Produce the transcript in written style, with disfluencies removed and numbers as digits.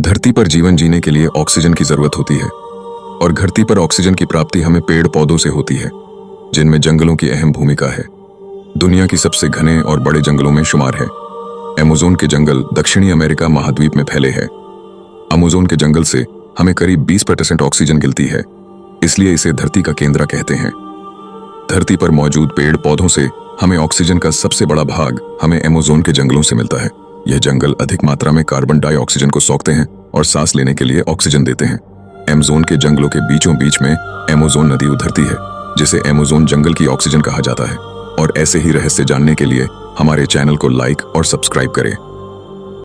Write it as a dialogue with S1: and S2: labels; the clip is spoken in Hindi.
S1: धरती पर जीवन जीने के लिए ऑक्सीजन की जरूरत होती है और धरती पर ऑक्सीजन की प्राप्ति हमें पेड़ पौधों से होती है, जिनमें जंगलों की अहम भूमिका है। दुनिया की सबसे घने और बड़े जंगलों में शुमार है। अमेज़न के जंगल दक्षिणी अमेरिका महाद्वीप में फैले हैं। अमेज़न के जंगल से हमें करीब 20% ऑक्सीजन मिलती है, इसलिए इसे धरती का केंद्र कहते हैं। धरती पर मौजूद पेड़ पौधों से हमें ऑक्सीजन का सबसे बड़ा भाग हमें अमेज़न के जंगलों से मिलता है। यह जंगल अधिक मात्रा में कार्बन डाइऑक्सीजन को सोखते हैं और सांस लेने के लिए ऑक्सीजन देते हैं। अमेज़न के जंगलों के बीचों बीच में अमेज़न नदी उतरती है, जिसे अमेज़न जंगल की ऑक्सीजन कहा जाता है। और ऐसे ही रहस्य जानने के लिए हमारे चैनल को लाइक और सब्सक्राइब करें।